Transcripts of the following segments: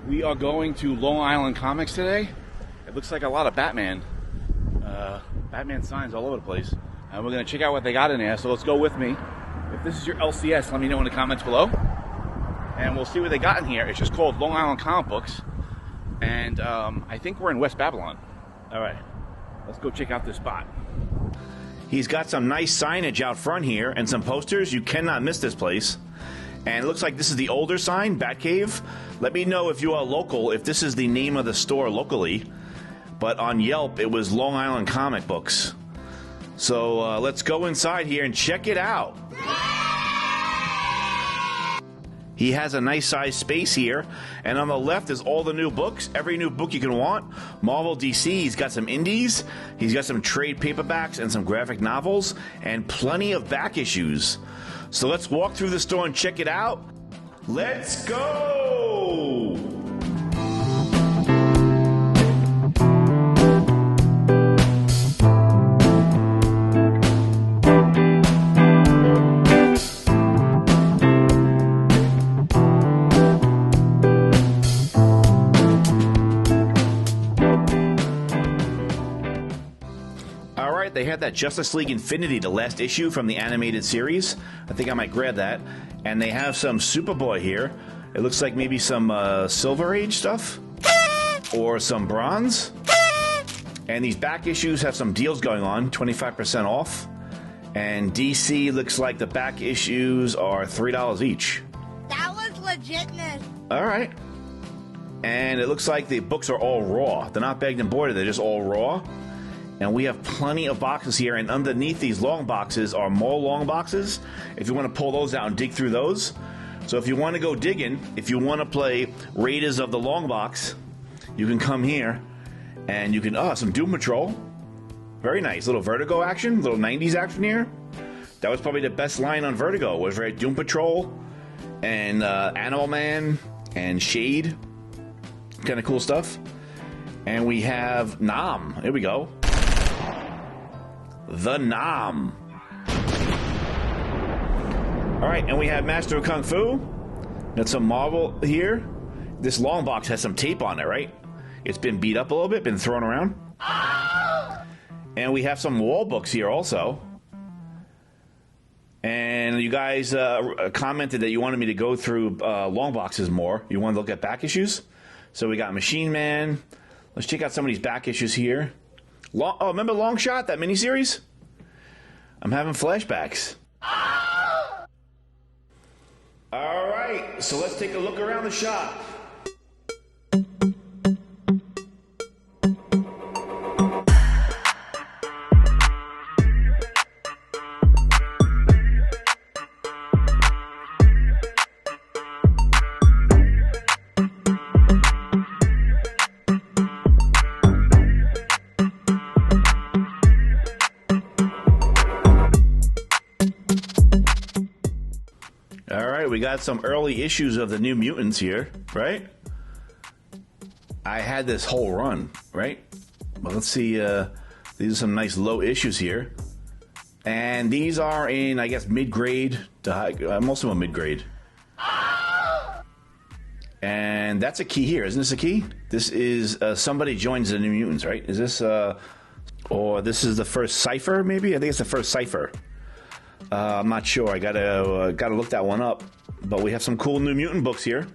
We are going to Long Island Comics today. It looks like a lot of Batman signs all over the place. And we're going to check out what they got in there, so let's go with me. If this is your LCS, let me know in the comments below. And we'll see what they got in here. It's just called Long Island Comic Books. And I think we're in West Babylon. All right, let's go check out this spot. He's got some nice signage out front here and some posters. You cannot miss this place. And it looks like this is the older sign, Batcave. Let me know if you are local, if this is the name of the store locally. But on Yelp, it was Long Island Comic Books. So let's go inside here and check it out. He has a nice sized space here. And on the left is all the new books. Every new book you can want. Marvel, DC, he's got some indies. He's got some trade paperbacks and some graphic novels. And plenty of back issues. So let's walk through the store and check it out. Let's go! They had that Justice League Infinity, the last issue from the animated series. I think I might grab that. And they have some Superboy here. It looks like maybe some Silver Age stuff. Or some Bronze. And these back issues have some deals going on, 25% off. And DC looks like the back issues are $3 each. That was legitness. All right. And it looks like the books are all raw. They're not bagged and boarded, they're just all raw. And we have plenty of boxes here, and underneath these long boxes are more long boxes, if you want to pull those out and dig through those. So if you want to go digging, if you want to play Raiders of the Long Box, you can come here, and you can, some Doom Patrol. Very nice, little Vertigo action, little 90s action here. That was probably the best line on Vertigo, was right, Doom Patrol, and Animal Man, and Shade. Kind of cool stuff. And we have Nam, here we go. The Nam. Alright, and we have Master of Kung Fu. Got some Marvel here. This long box has some tape on it, right? It's been beat up a little bit, been thrown around. And we have some wall books here also. And you guys commented that you wanted me to go through long boxes more. You wanted to look at back issues. So we got Machine Man. Let's check out some of these back issues here. Remember Long Shot, that miniseries? I'm having flashbacks. All right, so let's take a look around the shop. We got some early issues of the New Mutants here, right? I had this whole run, right? Well, let's see. These are some nice low issues here. And these are in, I guess, mid-grade to high. Most of them mid-grade. And that's a key here. Isn't this a key? This is somebody joins the New Mutants, right? Is this, or this is the first Cypher, maybe? I think it's the first Cypher. I'm not sure. I gotta look that one up. But we have some cool New Mutant books here.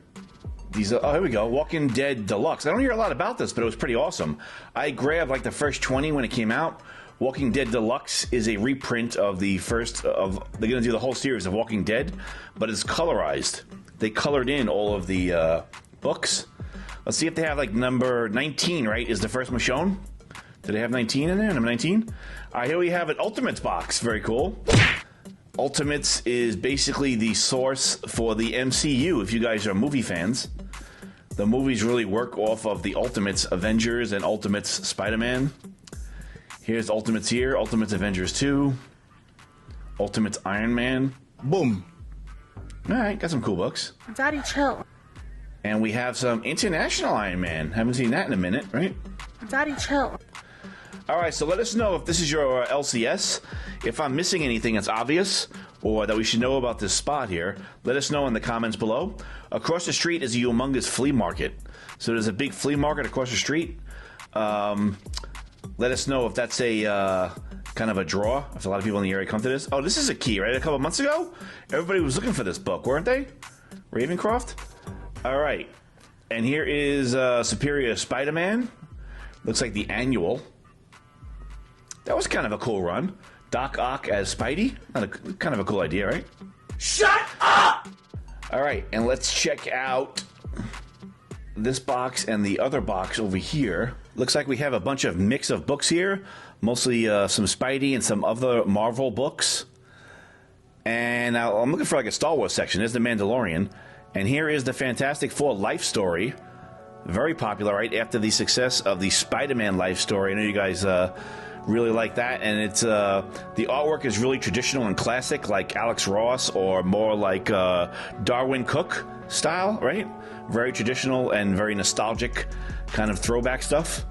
These are, here we go. Walking Dead Deluxe. I don't hear a lot about this, but it was pretty awesome. I grabbed like the first 20 when it came out. Walking Dead Deluxe is a reprint of the first of. They're gonna do the whole series of Walking Dead, but it's colorized. They colored in all of the books. Let's see if they have like number 19. Right, is the first one shown? Do they have 19 in there? Number 19. Here we have an Ultimates box. Very cool. Ultimates is basically the source for the MCU, if you guys are movie fans. The movies really work off of the Ultimates Avengers and Ultimates Spider-Man. Here's Ultimates here, Ultimates Avengers 2, Ultimates Iron Man. Boom. Alright, got some cool books. Daddy, chill. And we have some International Iron Man. Haven't seen that in a minute, right? Daddy, chill. Alright, so let us know if this is your LCS. If I'm missing anything that's obvious, or that we should know about this spot here, let us know in the comments below. Across the street is a humongous flea market. So there's a big flea market across the street. Let us know if that's a kind of a draw, if a lot of people in the area come to this. Oh, this is a key, right? A couple months ago, everybody was looking for this book, weren't they? Ravencroft? All right. And here is Superior Spider-Man. Looks like the annual. That was kind of a cool run. Doc Ock as Spidey. Kind of a cool idea, right? Shut up! All right, and let's check out this box and the other box over here. Looks like we have a bunch of mix of books here. Mostly some Spidey and some other Marvel books. And now I'm looking for like a Star Wars section. There's the Mandalorian. And here is the Fantastic Four life story. Very popular, right? After the success of the Spider-Man life story. I know you guys really like that. And it's the artwork is really traditional and classic, like Alex Ross, or more like Darwin Cook style, right? Very traditional and very nostalgic kind of throwback stuff.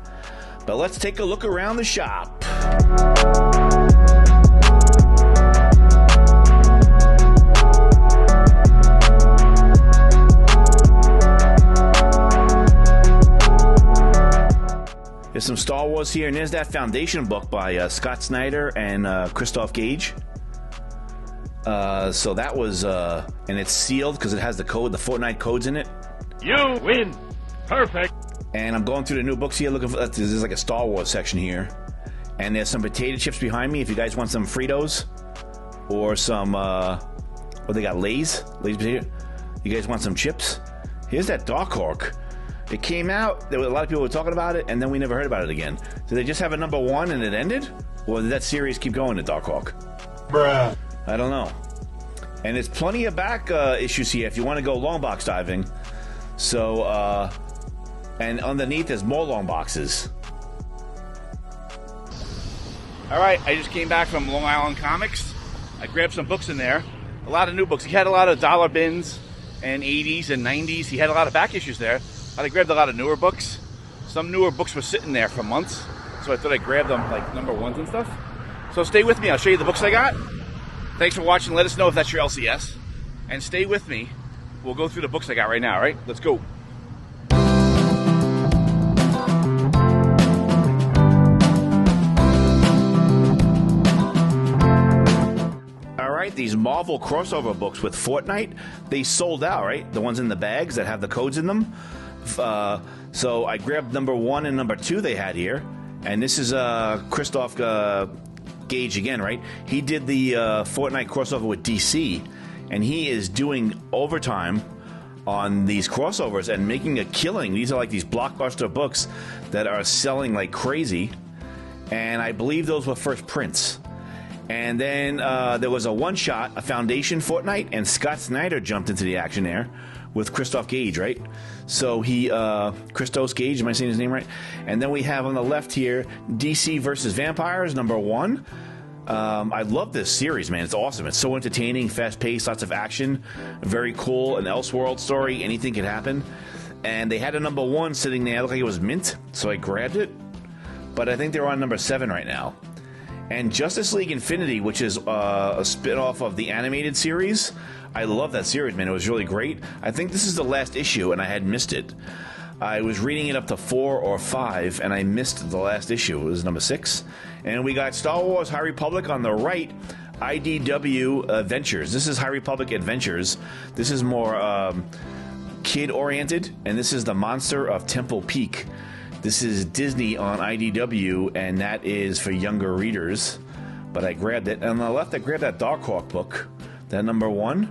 But let's take a look around the shop. There's some Star Wars here, and there's that Foundation book by Scott Snyder and Christoph Gage. So that was, and it's sealed because it has the code, the Fortnite codes in it. You win. Perfect. And I'm going through the new books here looking for, there's like a Star Wars section here. And there's some potato chips behind me if you guys want some Fritos. Or some, what they got, Lay's potato. You guys want some chips? Here's that Darkhawk. It came out, there were a lot of people were talking about it, and then we never heard about it again. Did they just have a #1 and it ended? Or did that series keep going to Darkhawk? Bruh. I don't know. And there's plenty of back issues here if you want to go long box diving. So, and underneath there's more long boxes. Alright, I just came back from Long Island Comics. I grabbed some books in there. A lot of new books. He had a lot of dollar bins and 80s and 90s. He had a lot of back issues there. I grabbed a lot of newer books. Some newer books were sitting there for months, so I thought I'd grab them, like #1s and stuff. So stay with me. I'll show you the books I got. Thanks for watching. Let us know if that's your LCS. And stay with me. We'll go through the books I got right now, all right? Let's go. These Marvel crossover books with Fortnite, they sold out, right? The ones in the bags that have the codes in them. So I grabbed #1 and #2 they had here. And this is Christoph Gage again, right? He did the Fortnite crossover with DC. And he is doing overtime on these crossovers and making a killing. These are like these blockbuster books that are selling like crazy. And I believe those were first prints. And then there was a one-shot, a Foundation Fortnite, and Scott Snyder jumped into the action there with Christoph Gage, right? So he, Christos Gage, am I saying his name right? And then we have on the left here, DC versus Vampires, #1. I love this series, man. It's awesome. It's so entertaining, fast-paced, lots of action, very cool, an Elseworld story, anything could happen. And they had a #1 sitting there, it looked like it was mint, so I grabbed it. But I think they're on #7 right now. And Justice League Infinity, which is a spin-off of the animated series. I love that series, man. It was really great. I think this is the last issue, and I had missed it. I was reading it up to 4 or 5, and I missed the last issue. It was #6. And we got Star Wars High Republic on the right, IDW Adventures. This is High Republic Adventures. This is more kid-oriented, and this is the Monster of Temple Peak. This is Disney on IDW, and that is for younger readers. But I grabbed it. And on the left, I grabbed that Darkhawk book, that #1.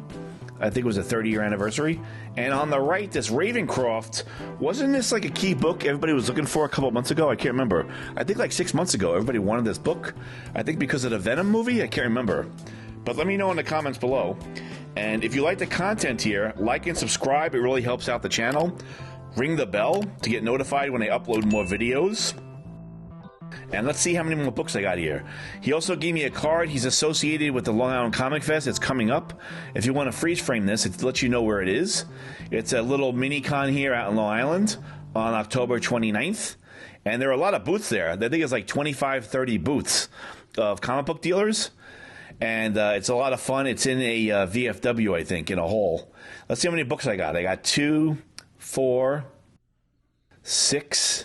I think it was a 30-year anniversary. And on the right, this Ravencroft. Wasn't this like a key book everybody was looking for a couple months ago? I can't remember. I think like 6 months ago, everybody wanted this book. I think because of the Venom movie? I can't remember. But let me know in the comments below. And if you like the content here, like and subscribe. It really helps out the channel. Ring the bell to get notified when I upload more videos. And let's see how many more books I got here. He also gave me a card. He's associated with the Long Island Comic Fest. It's coming up. If you want to freeze frame this, it lets you know where it is. It's a little mini con here out in Long Island on October 29th. And there are a lot of booths there. I think it's like 25, 30 booths of comic book dealers. And it's a lot of fun. It's in a VFW, I think, in a hole. Let's see how many books I got. I got 2, 4, 6.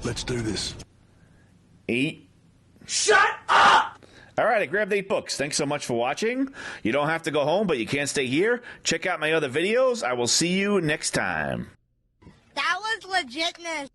Let's do this. 8. Shut up! All right, I grabbed 8 books. Thanks so much for watching. You don't have to go home, but you can't stay here. Check out my other videos. I will see you next time. That was legitness.